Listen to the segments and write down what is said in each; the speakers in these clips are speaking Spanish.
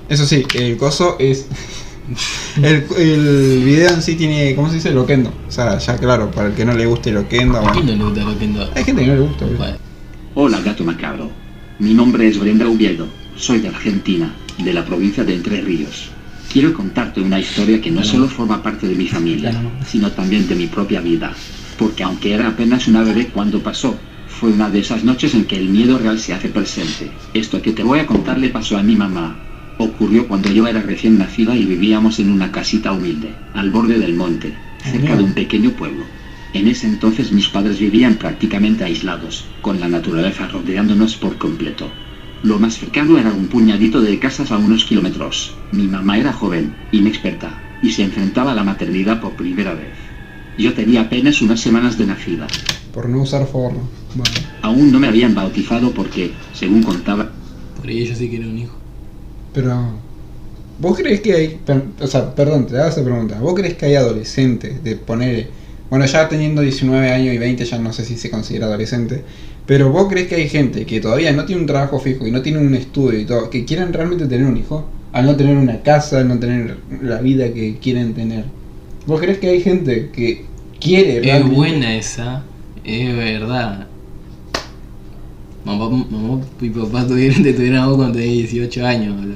Eso sí, el coso es... el video en sí tiene, ¿cómo se dice? Loquendo. O sea, ya claro, para el que no le guste Loquendo. ¿A quién no le gusta Loquendo? Hay gente que no le gusta, Bueno. Hola gato macabro. Mi nombre es Brenda Oviedo. Soy de Argentina, de la provincia de Entre Ríos. Quiero contarte una historia que no solo forma parte de mi familia, sino también de mi propia vida. Porque aunque era apenas una bebé cuando pasó, fue una de esas noches en que el miedo real se hace presente. Esto que te voy a contar le pasó a mi mamá. Ocurrió cuando yo era recién nacida y vivíamos en una casita humilde, al borde del monte, cerca de un pequeño pueblo. En ese entonces mis padres vivían prácticamente aislados, con la naturaleza rodeándonos por completo. Lo más cercano era un puñadito de casas a unos kilómetros. Mi mamá era joven, inexperta, y se enfrentaba a la maternidad por primera vez. Yo tenía apenas unas semanas de nacida. Por no usar forro. Bueno. Aún no me habían bautizado porque, según contaba... Por ahí ella sí quiere un hijo. Pero... ¿Vos crees que hay... O sea, perdón, te hago esa pregunta. ¿Vos crees que hay adolescentes de poner... Bueno, ya teniendo 19 años y 20 ya no sé si se considera adolescente. Pero ¿vos crees que hay gente que todavía no tiene un trabajo fijo y no tiene un estudio y todo, que quieran realmente tener un hijo? Al no tener una casa, al no tener la vida que quieren tener. ¿Vos crees que hay gente que quiere realmente? Es buena esa, es verdad. Mamá y papá te tuvieron a vos cuando tenías 18 años, boludo.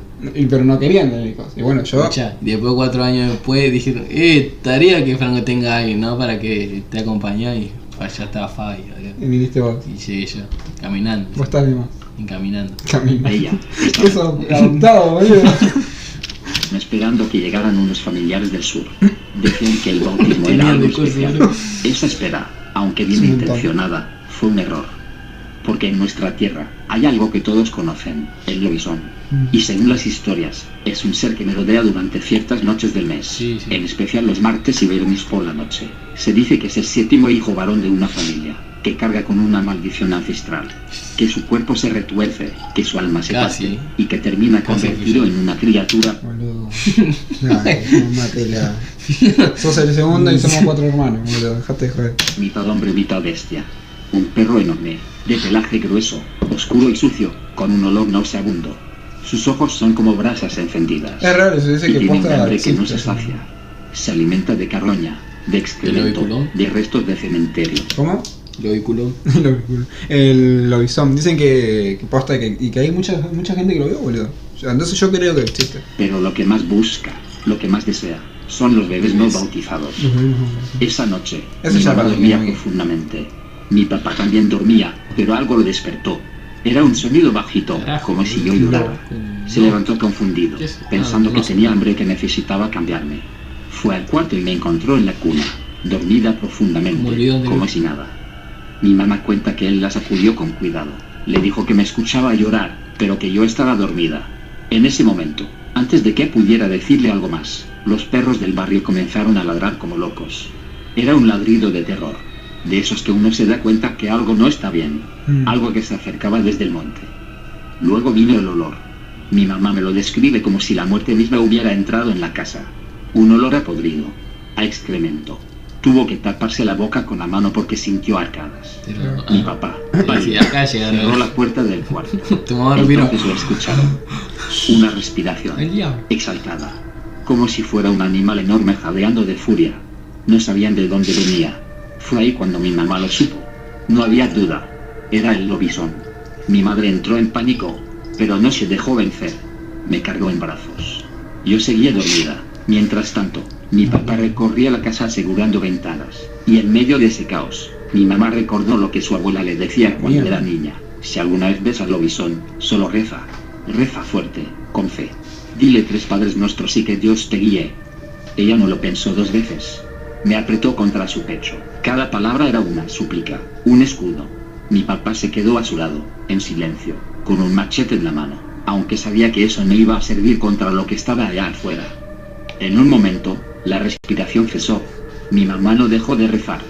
Pero no querían tener hijos. Y bueno, yo... Escuchá, y después 4 años después dijeron, estaría que Franco tenga a alguien, ¿no? Para que te acompañe y allá estaba Fabi, boludo. Y viniste vos. Y llegué yo, caminando. Vos estás de más. Y caminando. Caminando. Ella. Eso, adoptado, boludo. Esperando que llegaran unos familiares del sur. Decían que el bautismo era algo especial. Esa espera, aunque bien intencionada, fue un error. Porque en nuestra tierra hay algo que todos conocen, el lobizón. Y según las historias, es un ser que me rodea durante ciertas noches del mes, en especial los martes y viernes por la noche. Se dice que es el 7º hijo varón de una familia, que carga con una maldición ancestral, que su cuerpo se retuerce, que su alma se parte, y que termina convertido en una criatura. Boludo. Matela. Sos el segundo y somos 4 hermanos, boludo. Dejate de joder. Mitad hombre, mitad bestia. Un perro enorme, de pelaje grueso, oscuro y sucio, con un olor nauseabundo. Sus ojos son como brasas encendidas. Es raro, se dice y que tiene un posta hambre que no existe. se sacia. Se alimenta de carroña, de excremento, de restos de cementerio. ¿Cómo? Lobiculón. El lobizón. Dicen que posta y que hay mucha gente que lo vio, boludo. O sea, entonces yo creo que existe. Pero lo que más busca, lo que más desea, son los bebés no bautizados. Esa noche, Eso mi ya mamá para dormía mí. profundamente. Mi papá también dormía, pero algo lo despertó. Era un sonido bajito, como si yo llorara. Se levantó confundido, pensando que tenía hambre y que necesitaba cambiarme. Fue al cuarto y me encontró en la cuna, dormida profundamente, como si nada. Mi mamá cuenta que él la sacudió con cuidado. Le dijo que me escuchaba llorar, pero que yo estaba dormida. En ese momento, antes de que pudiera decirle algo más, los perros del barrio comenzaron a ladrar como locos. Era un ladrido de terror, de esos que uno se da cuenta que algo no está bien, algo que se acercaba desde el monte. Luego vino el olor. Mi mamá me lo describe como si la muerte misma hubiera entrado en la casa. Un olor a podrido, a excremento. Tuvo que taparse la boca con la mano porque sintió arcadas. Mi papá cerró la puerta del cuarto. Entonces lo escucharon. Una respiración exaltada, como si fuera un animal enorme jadeando de furia. No sabían de dónde venía. Fue ahí cuando mi mamá lo supo. No había duda. Era el lobizón. Mi madre entró en pánico, pero no se dejó vencer. Me cargó en brazos. Yo seguía dormida. Mientras tanto, mi papá recorría la casa asegurando ventanas. Y en medio de ese caos, mi mamá recordó lo que su abuela le decía cuando era niña. Si alguna vez ves al lobizón, solo reza. Reza fuerte, con fe. Dile 3 Padres Nuestros y que Dios te guíe. Ella no lo pensó 2 veces. Me apretó contra su pecho. Cada palabra era una súplica, un escudo. Mi papá se quedó a su lado, en silencio, con un machete en la mano, aunque sabía que eso no iba a servir contra lo que estaba allá afuera. En un momento, la respiración cesó. Mi mamá no dejó de rezar.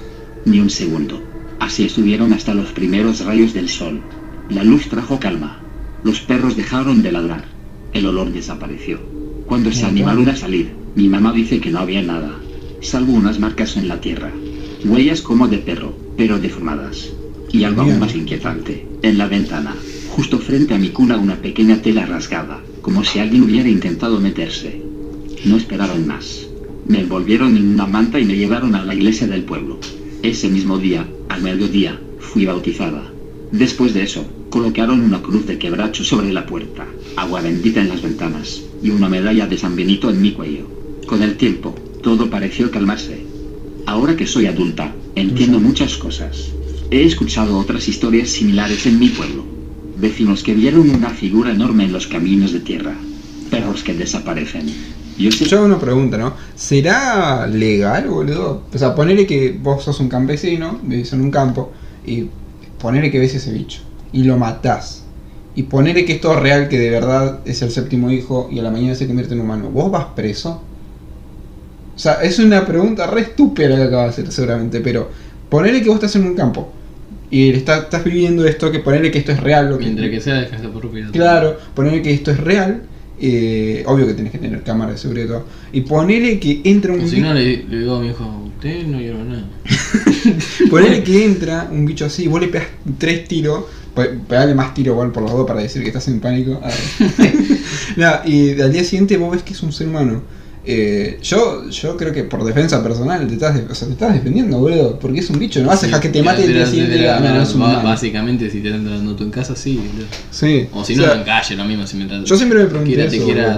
Ni un segundo. Así estuvieron hasta los primeros rayos del sol. La luz trajo calma. Los perros dejaron de ladrar. El olor desapareció. Cuando se animaron a salir, mi mamá dice que no había nada, salvo unas marcas en la tierra. Huellas como de perro, pero deformadas. Y algo aún más inquietante, en la ventana, justo frente a mi cuna una pequeña tela rasgada, como si alguien hubiera intentado meterse. No esperaron más. Me envolvieron en una manta y me llevaron a la iglesia del pueblo. Ese mismo día, al mediodía, fui bautizada. Después de eso, colocaron una cruz de quebracho sobre la puerta, agua bendita en las ventanas, y una medalla de San Benito en mi cuello. Con el tiempo, todo pareció calmarse. Ahora que soy adulta, entiendo muchas cosas. He escuchado otras historias similares en mi pueblo. Vecinos que vieron una figura enorme en los caminos de tierra. Perros que desaparecen. Yo hago una pregunta, ¿no? ¿Será legal, boludo? O sea, ponele que vos sos un campesino, vivís en un campo, y ponele que ves ese bicho, y lo matás. Y ponele que es todo real, que de verdad es el séptimo hijo, y a la mañana se convierte en humano. ¿Vos vas preso? O sea, es una pregunta re estúpida que acabas de hacer seguramente, pero ponele que vos estás en un campo y estás viviendo esto, que ponele que esto es real. Mientras que sea de casa propia. Claro, ponele que esto es real, obvio que tenés que tener cámara de seguridad y todo. Y ponele que entra un si no le digo a mi hijo, usted no vieron nada. Ponele que entra un bicho así, vos le pegas 3 tiros, pegale más tiros igual por los dos para decir que estás en pánico. Nada, y al día siguiente vos ves que es un ser humano. Yo creo que por defensa personal te estás defendiendo, boludo, porque es un bicho, no vas a dejar que te mate y el día siguiente diga, no, es un humano. Básicamente, si te estás entrando tú en casa, sí. Sí. O si no, en calle, lo mismo. Si me yo siempre me pregunté eso,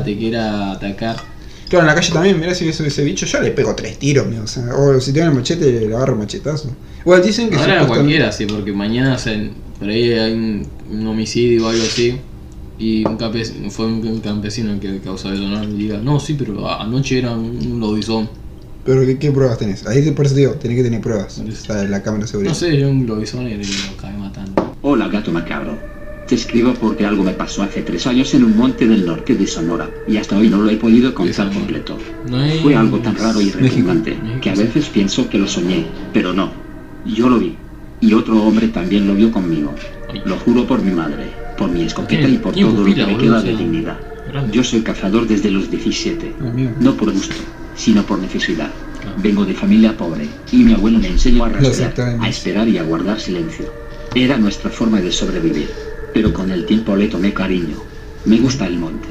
te quiera atacar. Claro, en la calle también, mirá si ese bicho, yo le pego 3 tiros, o sea, o si tengo el machete, le agarro un machetazo. Igual dicen que ahora cualquiera, sí, porque mañana, o sea, por ahí hay un homicidio o algo así. Y fue un campesino el que causó eso, ¿no? Y diga, no, sí, pero anoche era un lobizón. ¿Pero qué pruebas tenés? Ahí por eso digo, tenés que tener pruebas. O sea, la cámara de seguridad. No sé, yo un lobizón y lo acabé matando. Hola, gato macabro. Te escribo porque algo me pasó hace 3 años en un monte del norte de Sonora, y hasta hoy no lo he podido contar completo. Fue algo tan raro y repugnante que a veces pienso que lo soñé, pero no. Yo lo vi. Y otro hombre también lo vio conmigo. Lo juro por mi madre, por mi escopeta y por todo lo que me queda de dignidad. Yo soy cazador desde los 17. No por gusto, sino por necesidad. Vengo de familia pobre, y mi abuelo me enseñó a rastrear, a esperar y a guardar silencio. Era nuestra forma de sobrevivir. Pero con el tiempo le tomé cariño. Me gusta el monte.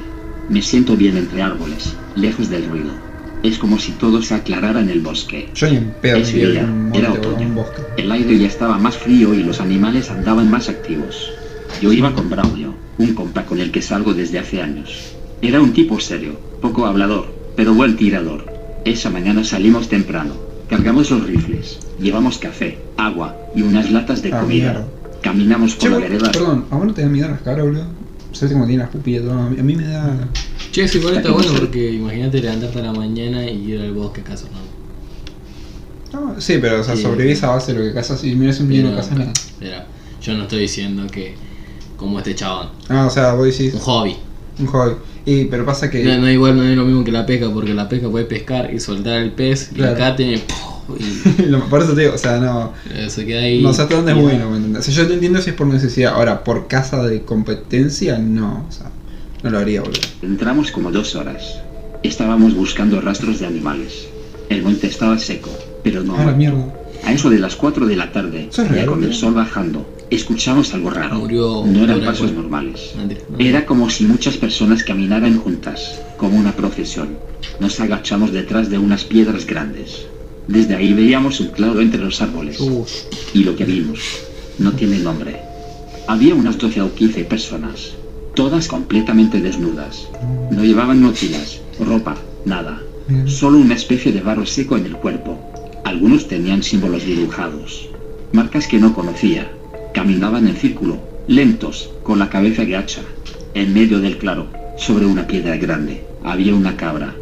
Me siento bien entre árboles, lejos del ruido. Es como si todo se aclarara en el bosque. Yo ni en pedo Ese día era otoño. El aire ya estaba más frío y los animales andaban más activos. Yo iba con Braulio, un compa con el que salgo desde hace años. Era un tipo serio, poco hablador, pero buen tirador. Esa mañana salimos temprano, cargamos los rifles, llevamos café, agua y unas latas de comida. Mierda. Caminamos por la vereda. Perdón, ¿a vos no te da miedo las caras, boludo? ¿Sabes cómo tiene las pupillas todo? A mí me da... Che, ese igual está bueno porque imagínate levantarte a la mañana y ir al bosque a cazar, ¿no? No, sí, pero o sea, sobrevivís a base de lo que cazas y miras un video y no cazas nada. Mira, yo no estoy diciendo que como este chabón. Ah, o sea, vos decís... Un hobby. Un hobby. Pero pasa que... No igual, no es lo mismo que la pesca, porque la pesca puede pescar y soltar el pez, claro. Y acá tiene... Por eso te digo, o sea, no... Se queda ahí... No sé hasta dónde es bueno, ¿me entiendes? O sea, yo te entiendo si es por necesidad. Ahora, por caza de competencia, no, o sea... No lo haría, boludo. Entramos como 2 horas. Estábamos buscando rastros de animales. El monte estaba seco, pero no... Ah, la mierda. A eso de las 4 de la tarde, ya con el sol bajando, escuchamos algo raro. No eran pasos normales. Era como si muchas personas caminaran juntas, como una procesión. Nos agachamos detrás de unas piedras grandes. Desde ahí veíamos un claro entre los árboles. Y lo que vimos no tiene nombre. Había unas 12 o 15 personas, todas completamente desnudas. No llevaban mochilas, ropa, nada. Solo una especie de barro seco en el cuerpo. Algunos tenían símbolos dibujados, marcas que no conocía. Caminaban en círculo, lentos, con la cabeza gacha. En medio del claro, sobre una piedra grande, había una cabra.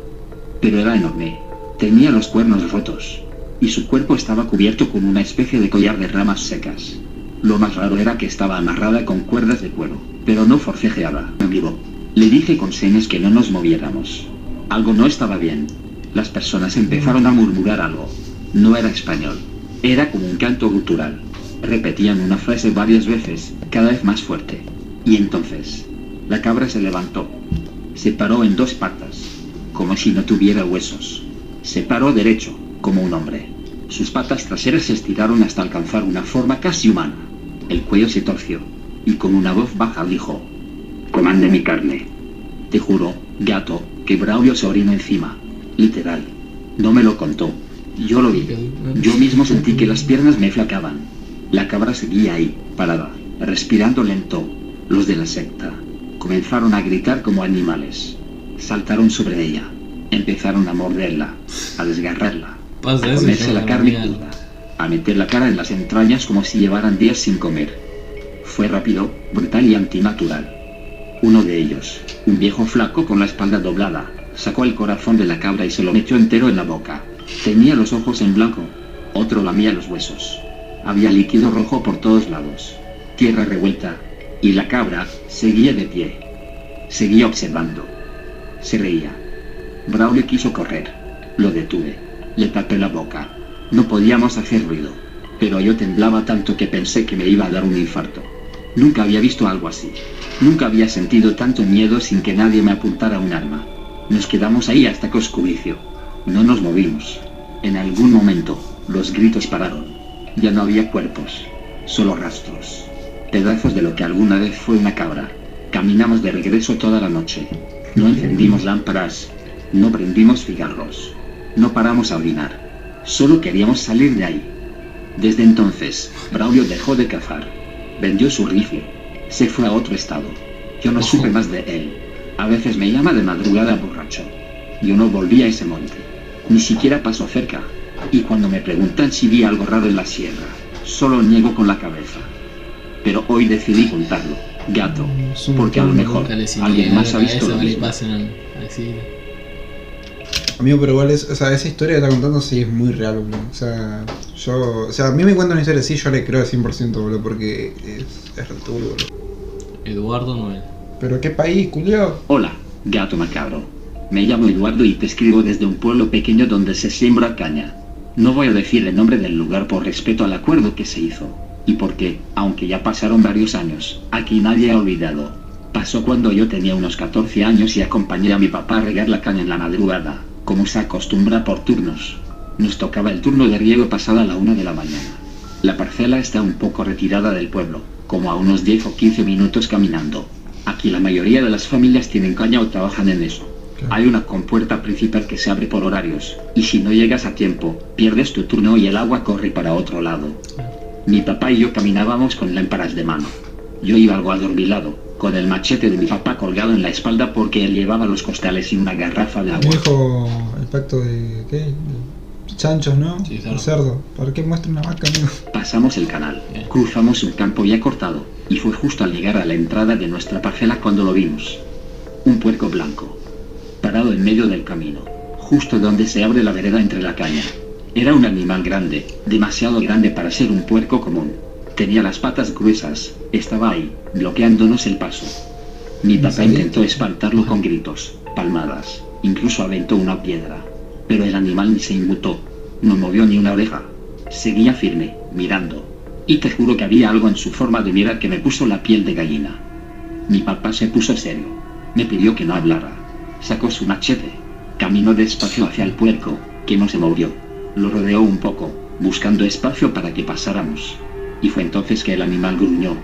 Pero era enorme. Tenía los cuernos rotos. Y su cuerpo estaba cubierto con una especie de collar de ramas secas. Lo más raro era que estaba amarrada con cuerdas de cuero, pero no forcejeaba. En vivo. Le dije con señas que no nos moviéramos. Algo no estaba bien. Las personas empezaron a murmurar algo. No era español. Era como un canto gutural. Repetían una frase varias veces, cada vez más fuerte. Y entonces, la cabra se levantó. Se paró en 2 patas, como si no tuviera huesos. Se paró derecho, como un hombre. Sus patas traseras se estiraron hasta alcanzar una forma casi humana. El cuello se torció, y con una voz baja dijo: «Comande mi carne». Te juro, gato, que Braulio se orinó encima. Literal. No me lo contó. Yo lo vi. Yo mismo sentí que las piernas me flacaban. La cabra seguía ahí, parada, respirando lento. Los de la secta comenzaron a gritar como animales. Saltaron sobre ella. Empezaron a morderla, a desgarrarla, a comerse la carne cruda, a meter la cara en las entrañas como si llevaran días sin comer. Fue rápido, brutal y antinatural. Uno de ellos, un viejo flaco con la espalda doblada, sacó el corazón de la cabra y se lo metió entero en la boca. Tenía los ojos en blanco. Otro lamía los huesos. Había líquido rojo por todos lados. Tierra revuelta. Y la cabra seguía de pie. Seguía observando. Se reía. Braulio quiso correr. Lo detuve. Le tapé la boca. No podíamos hacer ruido. Pero yo temblaba tanto que pensé que me iba a dar un infarto. Nunca había visto algo así. Nunca había sentido tanto miedo sin que nadie me apuntara un arma. Nos quedamos ahí hasta que oscureció. No nos movimos. En algún momento, los gritos pararon. Ya no había cuerpos. Solo rastros. Pedazos de lo que alguna vez fue una cabra. Caminamos de regreso toda la noche. No encendimos lámparas. No prendimos cigarros. No paramos a orinar. Solo queríamos salir de ahí. Desde entonces, Braulio dejó de cazar. Vendió su rifle. Se fue a otro estado. Yo no supe más de él. A veces me llama de madrugada borracho. Yo no volví a ese monte. Ni siquiera pasó cerca. Y cuando me preguntan si vi algo raro en la sierra, solo niego con la cabeza. Pero hoy decidí contarlo, gato, porque a lo mejor alguien más ha visto lo mismo. Amigo, pero igual esa historia que está contando sí es muy real, boludo. A mí me cuenta una historia así, yo le creo al 100%, boludo, porque es returbio, boludo. Eduardo Noel. ¿Pero qué país, culiao? Hola, gato macabro. Me llamo Eduardo y te escribo desde un pueblo pequeño donde se siembra caña. No voy a decir el nombre del lugar por respeto al acuerdo que se hizo. Y porque, aunque ya pasaron varios años, aquí nadie ha olvidado. Pasó cuando yo tenía unos 14 años y acompañé a mi papá a regar la caña en la madrugada, como se acostumbra por turnos. Nos tocaba el turno de riego pasada la 1 de la mañana. La parcela está un poco retirada del pueblo, como a unos 10 o 15 minutos caminando. Aquí la mayoría de las familias tienen caña o trabajan en eso. Hay una compuerta principal que se abre por horarios, y si no llegas a tiempo, pierdes tu turno y el agua corre para otro lado. Mi papá y yo caminábamos con lámparas de mano. Yo iba algo adormilado, con el machete de mi papá colgado en la espalda porque él llevaba los costales y una garrafa de agua. Me dijo el pacto de... ¿qué? Chanchos, ¿no? Sí, cerdo. El cerdo. ¿Para qué muestra una vaca, amigo? Pasamos el canal, cruzamos un campo ya cortado, y fue justo al llegar a la entrada de nuestra parcela cuando lo vimos. Un puerco blanco, parado en medio del camino, justo donde se abre la vereda entre la caña. Era un animal grande, demasiado grande para ser un puerco común. Tenía las patas gruesas, estaba ahí, bloqueándonos el paso. Mi papá intentó espantarlo con gritos, palmadas, incluso aventó una piedra. Pero el animal ni se inmutó, no movió ni una oreja. Seguía firme, mirando. Y te juro que había algo en su forma de mirar que me puso la piel de gallina. Mi papá se puso serio. Me pidió que no hablara. Sacó su machete. Caminó despacio hacia el puerco, que no se movió. Lo rodeó un poco, buscando espacio para que pasáramos. Y fue entonces que el animal gruñó.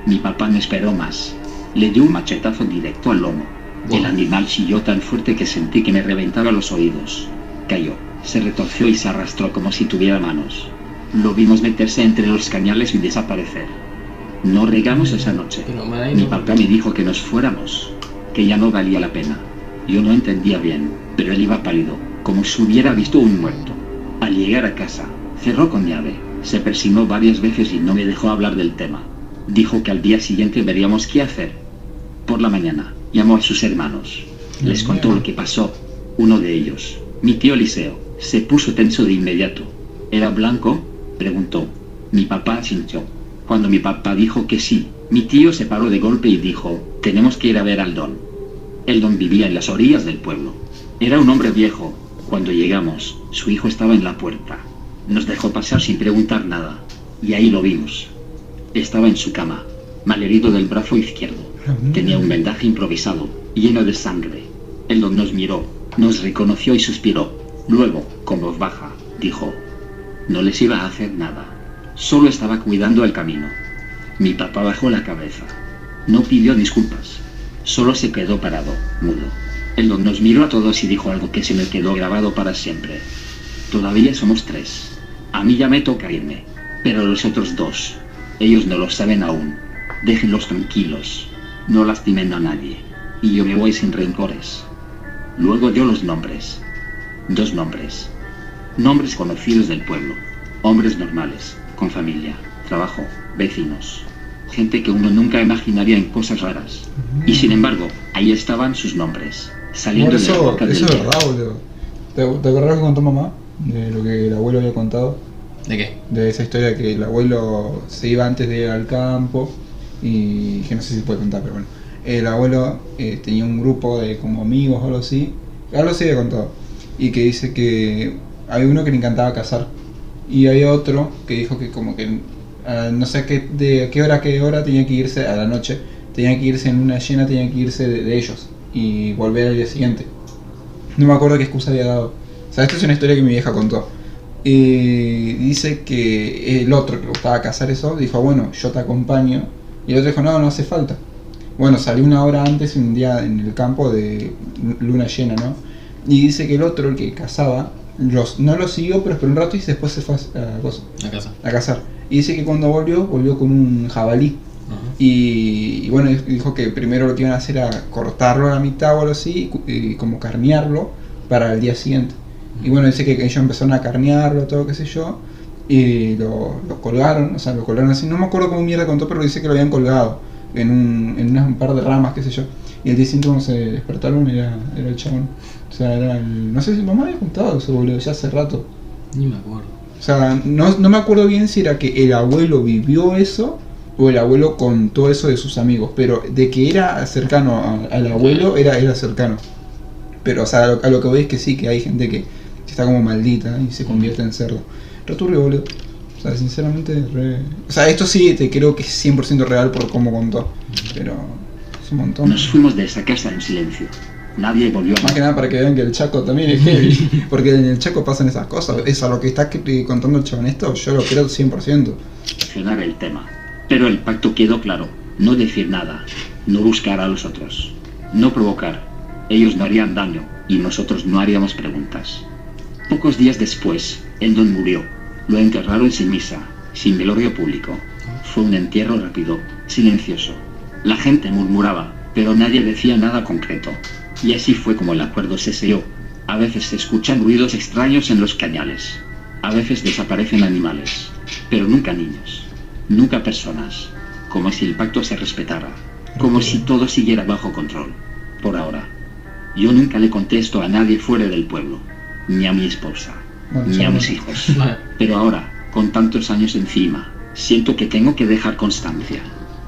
Mi papá no esperó más. Le dio un machetazo directo al lomo. El animal chilló tan fuerte que sentí que me reventaba los oídos. Cayó, se retorció y se arrastró como si tuviera manos. Lo vimos meterse entre los cañales y desaparecer. No regamos esa noche. Mi papá me dijo que nos fuéramos, que ya no valía la pena. Yo no entendía bien, pero él iba pálido, como si hubiera visto un muerto. Al llegar a casa, cerró con llave, se persignó varias veces y no me dejó hablar del tema. Dijo que al día siguiente veríamos qué hacer. Por la mañana, llamó a sus hermanos. Les contó lo que pasó. Uno de ellos, mi tío Eliseo, se puso tenso de inmediato. ¿Era blanco?, preguntó. Mi papá asintió. Cuando mi papá dijo que sí, mi tío se paró de golpe y dijo, tenemos que ir a ver al don. El don vivía en las orillas del pueblo. Era un hombre viejo. Cuando llegamos, su hijo estaba en la puerta. Nos dejó pasar sin preguntar nada. Y ahí lo vimos. Estaba en su cama, malherido del brazo izquierdo. Tenía un vendaje improvisado, lleno de sangre. El don nos miró, nos reconoció y suspiró. Luego, con voz baja, dijo, no les iba a hacer nada. Solo estaba cuidando el camino. Mi papá bajó la cabeza. No pidió disculpas. Solo se quedó parado, mudo. Eldon nos miró a todos y dijo algo que se me quedó grabado para siempre. Todavía somos 3. A mí ya me toca irme. Pero los otros 2. Ellos no lo saben aún. Déjenlos tranquilos. No lastimen a nadie. Y yo me voy sin rencores. Luego dio los nombres. 2 nombres. Nombres conocidos del pueblo. Hombres normales, con familia, trabajo, vecinos. Gente que uno nunca imaginaría en cosas raras. Y sin embargo, ahí estaban sus nombres, saliendo de la boca del Eso es viejo. verdad, boludo. ¿Te acordás que contó mamá? De lo que el abuelo había contado. ¿De qué? De esa historia que el abuelo se iba antes de ir al campo. Y que no sé si se puede contar, pero bueno. El abuelo tenía un grupo de como amigos o algo así. Algo así había contado. Y que dice que había uno que le encantaba cazar. Y había otro que dijo que como que no sé de qué hora tenía que irse a la noche. Tenía que irse en luna llena, tenía que irse de ellos. Y volver al día siguiente. No me acuerdo qué excusa había dado. O sea, esta es una historia que mi vieja contó. Y dice que el otro que le gustaba cazar eso, dijo, bueno, yo te acompaño. Y el otro dijo, no hace falta. Bueno, salió una hora antes, un día en el campo de luna llena, ¿no? Y dice que el otro, el que cazaba, no lo siguió, pero esperó un rato y después se fue a cazar. Y dice que cuando volvió con un jabalí. Y bueno, dijo que primero lo que iban a hacer era cortarlo a la mitad o algo así, y como carnearlo para el día siguiente. Y bueno, dice que ellos empezaron a carnearlo, todo qué sé yo, y lo colgaron, o sea, lo colgaron así, no me acuerdo cómo mierda contó, pero dice que lo habían colgado en un par de ramas, qué sé yo. Y el día siguiente cuando se despertaron era el chabón. O sea, era el... No sé si mamá había contado eso, boludo, ya hace rato. Ni me acuerdo. O sea, no me acuerdo bien si era que el abuelo vivió eso o el abuelo contó eso de sus amigos, pero de que era cercano al abuelo, era cercano. Pero, o sea, a lo que veis que sí, que hay gente que está como maldita y se convierte en cerdo. Returbio, boludo. O sea, sinceramente, o sea, esto sí te creo que es 100% real por cómo contó, pero es un montón. Nos fuimos de esa casa en silencio. Nadie volvió Más que nada para que vean que el Chaco también es heavy, porque en el Chaco pasan esas cosas. Eso, lo que está contando el chabón esto, yo lo creo 100%. mencionar el tema. Pero el pacto quedó claro. No decir nada. No buscar a los otros. No provocar. Ellos no harían daño, y nosotros no haríamos preguntas. Pocos días después, Eldon murió. Lo enterraron sin misa, sin velorio público. Fue un entierro rápido, silencioso. La gente murmuraba, pero nadie decía nada concreto. Y así fue como el acuerdo se selló. A veces se escuchan ruidos extraños en los cañales. A veces desaparecen animales. Pero nunca niños. Nunca personas. Como si el pacto se respetara. Como si todo siguiera bajo control. Por ahora. Yo nunca le contesto a nadie fuera del pueblo. Ni a mi esposa. Ni a mis hijos. Pero ahora, con tantos años encima, siento que tengo que dejar constancia.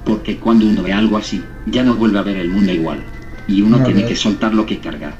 Porque cuando uno ve algo así, ya no vuelve a ver el mundo igual. Y uno tiene que soltar lo que carga.